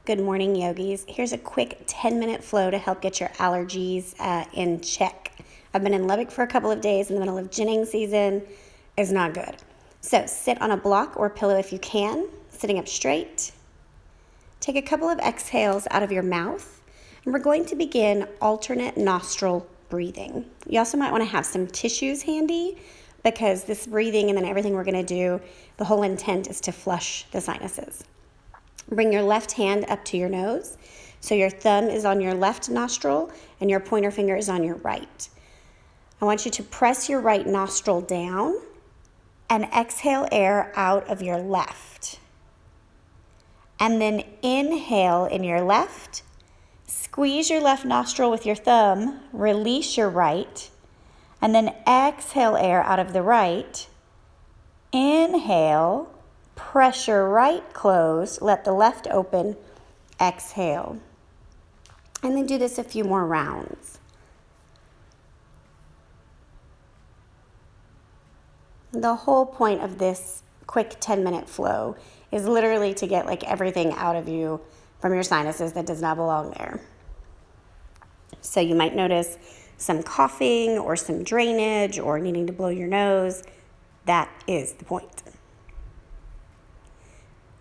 Good morning, yogis. Here's a quick 10-minute flow to help get your allergies in check. I've been in Lubbock for a couple of days in the middle of ginning season. It's not good. So sit on a block or pillow if you can, sitting up straight. Take a couple of exhales out of your mouth, and we're going to begin alternate nostril breathing. You also might want to have some tissues handy because this breathing and then everything we're going to do, the whole intent is to flush the sinuses. Bring your left hand up to your nose. So your thumb is on your left nostril and your pointer finger is on your right. I want you to press your right nostril down and exhale air out of your left. And then inhale in your left. Squeeze your left nostril with your thumb. Release your right. And then exhale air out of the right. Inhale. Press your right closed, let the left open, exhale. And then do this a few more rounds. The whole point of this quick 10-minute flow is literally to get everything out of you from your sinuses that does not belong there. So you might notice some coughing or some drainage or needing to blow your nose. That is the point.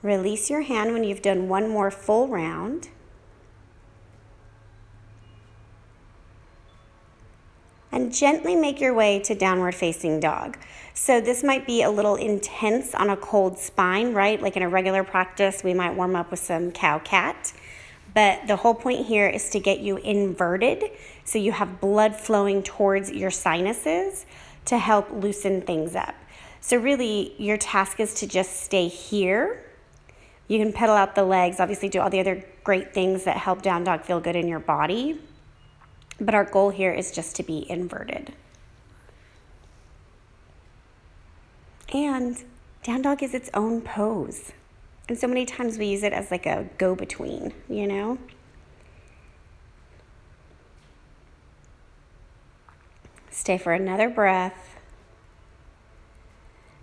Release your hand when you've done one more full round. And gently make your way to downward facing dog. So this might be a little intense on a cold spine, right? Like in a regular practice, we might warm up with some cow-cat. But the whole point here is to get you inverted so you have blood flowing towards your sinuses to help loosen things up. So really, your task is to just stay here. You can pedal out the legs, obviously do all the other great things that help down dog feel good in your body. But our goal here is just to be inverted. And down dog is its own pose. And so many times we use it as like a go-between, you know? Stay for another breath.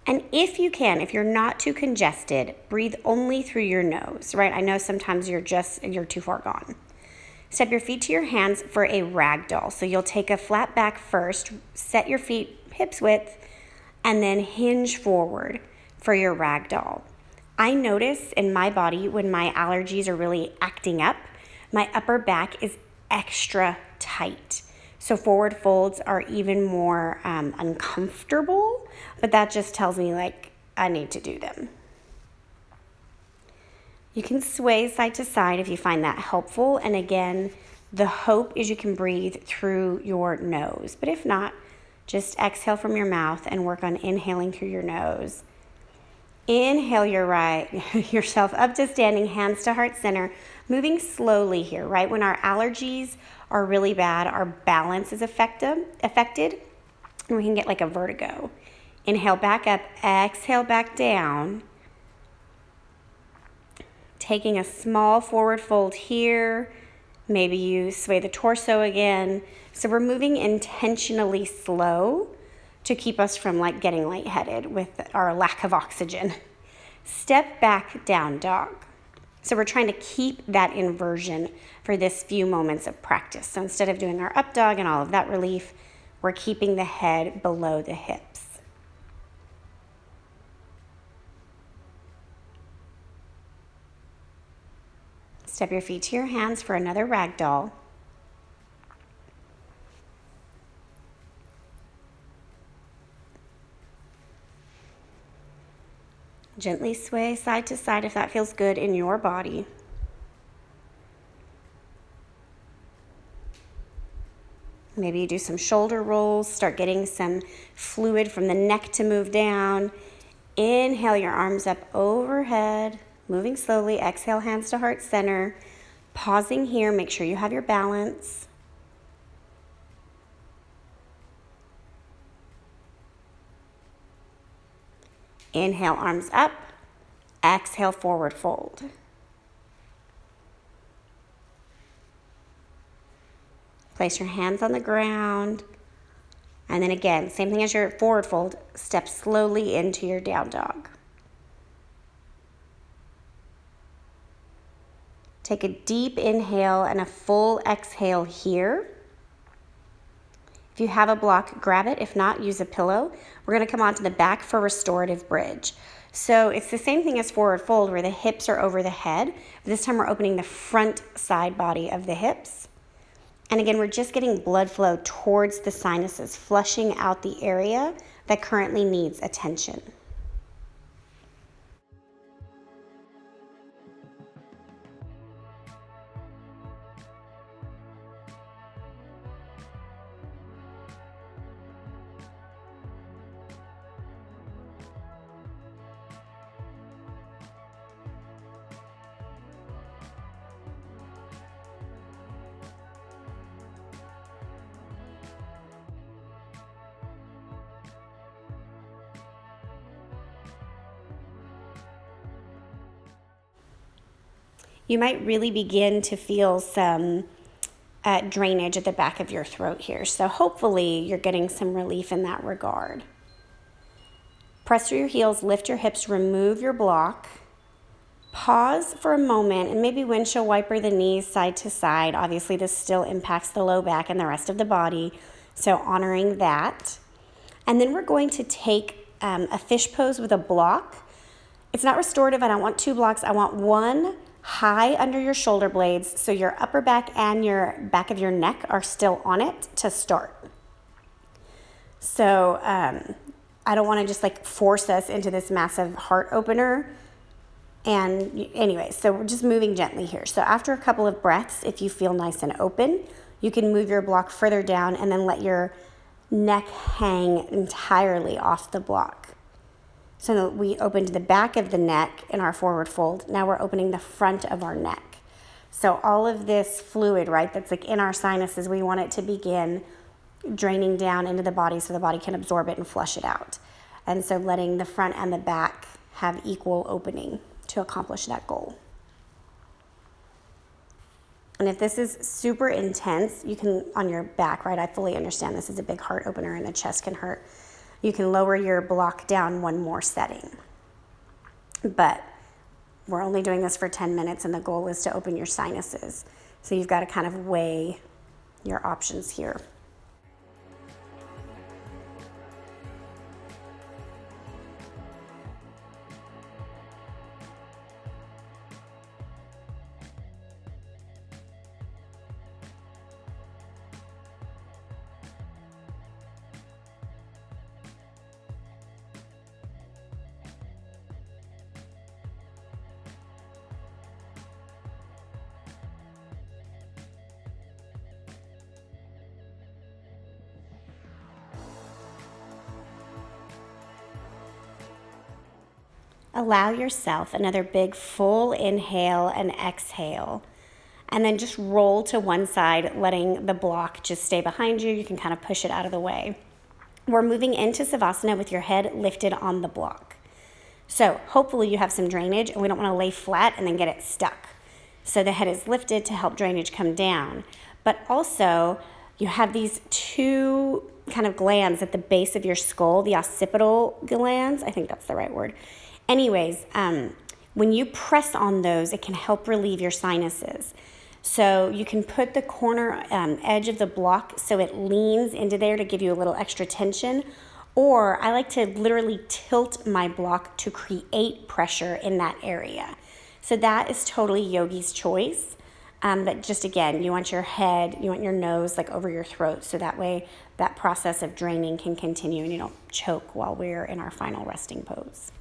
And if you can, if you're not too congested, breathe only through your nose, right? I know sometimes you're too far gone. Step your feet to your hands for a ragdoll. So you'll take a flat back first, set your feet hips width, and then hinge forward for your ragdoll. I notice in my body when my allergies are really acting up, my upper back is extra tight. So forward folds are even more uncomfortable, but that just tells me I need to do them. You can sway side to side if you find that helpful. And again, the hope is you can breathe through your nose. But if not, just exhale from your mouth and work on inhaling through your nose. Inhale yourself up to standing, hands to heart center, moving slowly here, right? When our allergies are really bad, our balance is affected, and we can get a vertigo. Inhale back up, exhale back down. Taking a small forward fold here. Maybe you sway the torso again. So we're moving intentionally slow to keep us from getting lightheaded with our lack of oxygen. Step back, down dog. So we're trying to keep that inversion for this few moments of practice. So instead of doing our up dog and all of that relief, we're keeping the head below the hips. Step your feet to your hands for another ragdoll. Gently sway side to side if that feels good in your body. Maybe you do some shoulder rolls, start getting some fluid from the neck to move down. Inhale your arms up overhead, moving slowly. Exhale, hands to heart center. Pausing here, make sure you have your balance. Inhale, arms up. Exhale, forward fold. Place your hands on the ground. And then again, same thing as your forward fold, step slowly into your down dog. Take a deep inhale and a full exhale here. If you have a block, grab it. If not, use a pillow. We're going to come onto the back for restorative bridge. So it's the same thing as forward fold where the hips are over the head. This time we're opening the front side body of the hips. And again, we're just getting blood flow towards the sinuses, flushing out the area that currently needs attention. You might really begin to feel some drainage at the back of your throat here. So hopefully you're getting some relief in that regard. Press through your heels, lift your hips, remove your block. Pause for a moment and maybe windshield wiper the knees side to side. Obviously this still impacts the low back and the rest of the body, so honoring that. And then we're going to take a fish pose with a block. It's not restorative. I don't want 2 blocks. I want 1 high under your shoulder blades so your upper back and your back of your neck are still on it to start. So I don't want to just like force us into this massive heart opener. And anyway, so we're just moving gently here. So after a couple of breaths, if you feel nice and open, you can move your block further down and then let your neck hang entirely off the block. So we opened the back of the neck in our forward fold. Now we're opening the front of our neck. So all of this fluid, right, that's like in our sinuses, we want it to begin draining down into the body so the body can absorb it and flush it out. And so letting the front and the back have equal opening to accomplish that goal. And if this is super intense, you can, on your back, right, I fully understand this is a big heart opener and the chest can hurt. You can lower your block down 1 more setting. But we're only doing this for 10 minutes and the goal is to open your sinuses. So you've got to kind of weigh your options here. Allow yourself another big full inhale and exhale. And then just roll to one side, letting the block just stay behind you. You can kind of push it out of the way. We're moving into Savasana with your head lifted on the block. So hopefully you have some drainage and we don't want to lay flat and then get it stuck. So the head is lifted to help drainage come down. But also you have these 2 kind of glands at the base of your skull, the occipital glands. I think that's the right word. Anyways, when you press on those, it can help relieve your sinuses. So you can put the corner edge of the block so it leans into there to give you a little extra tension. Or I like to literally tilt my block to create pressure in that area. So that is totally yogi's choice. But just again, you want your head, you want your nose like over your throat. So that way that process of draining can continue and you don't choke while we're in our final resting pose.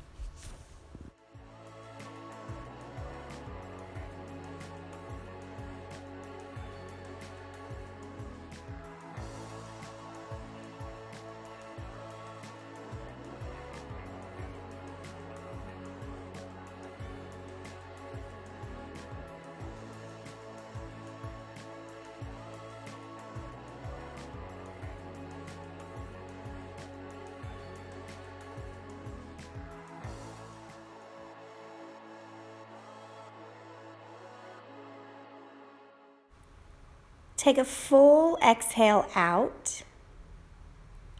Take a full exhale out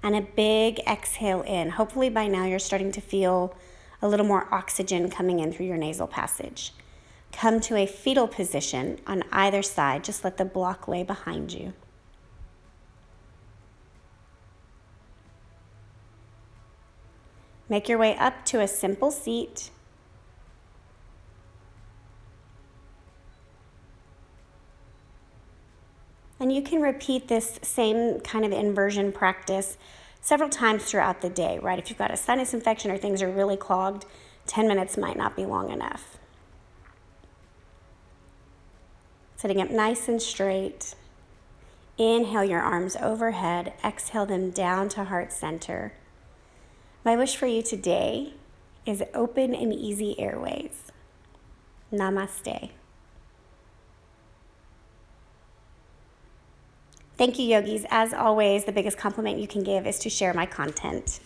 and a big exhale in. Hopefully by now you're starting to feel a little more oxygen coming in through your nasal passage. Come to a fetal position on either side. Just let the block lay behind you. Make your way up to a simple seat. And you can repeat this same kind of inversion practice several times throughout the day, right? If you've got a sinus infection or things are really clogged, 10 minutes might not be long enough. Sitting up nice and straight. Inhale your arms overhead. Exhale them down to heart center. My wish for you today is open and easy airways. Namaste. Thank you, yogis. As always, the biggest compliment you can give is to share my content.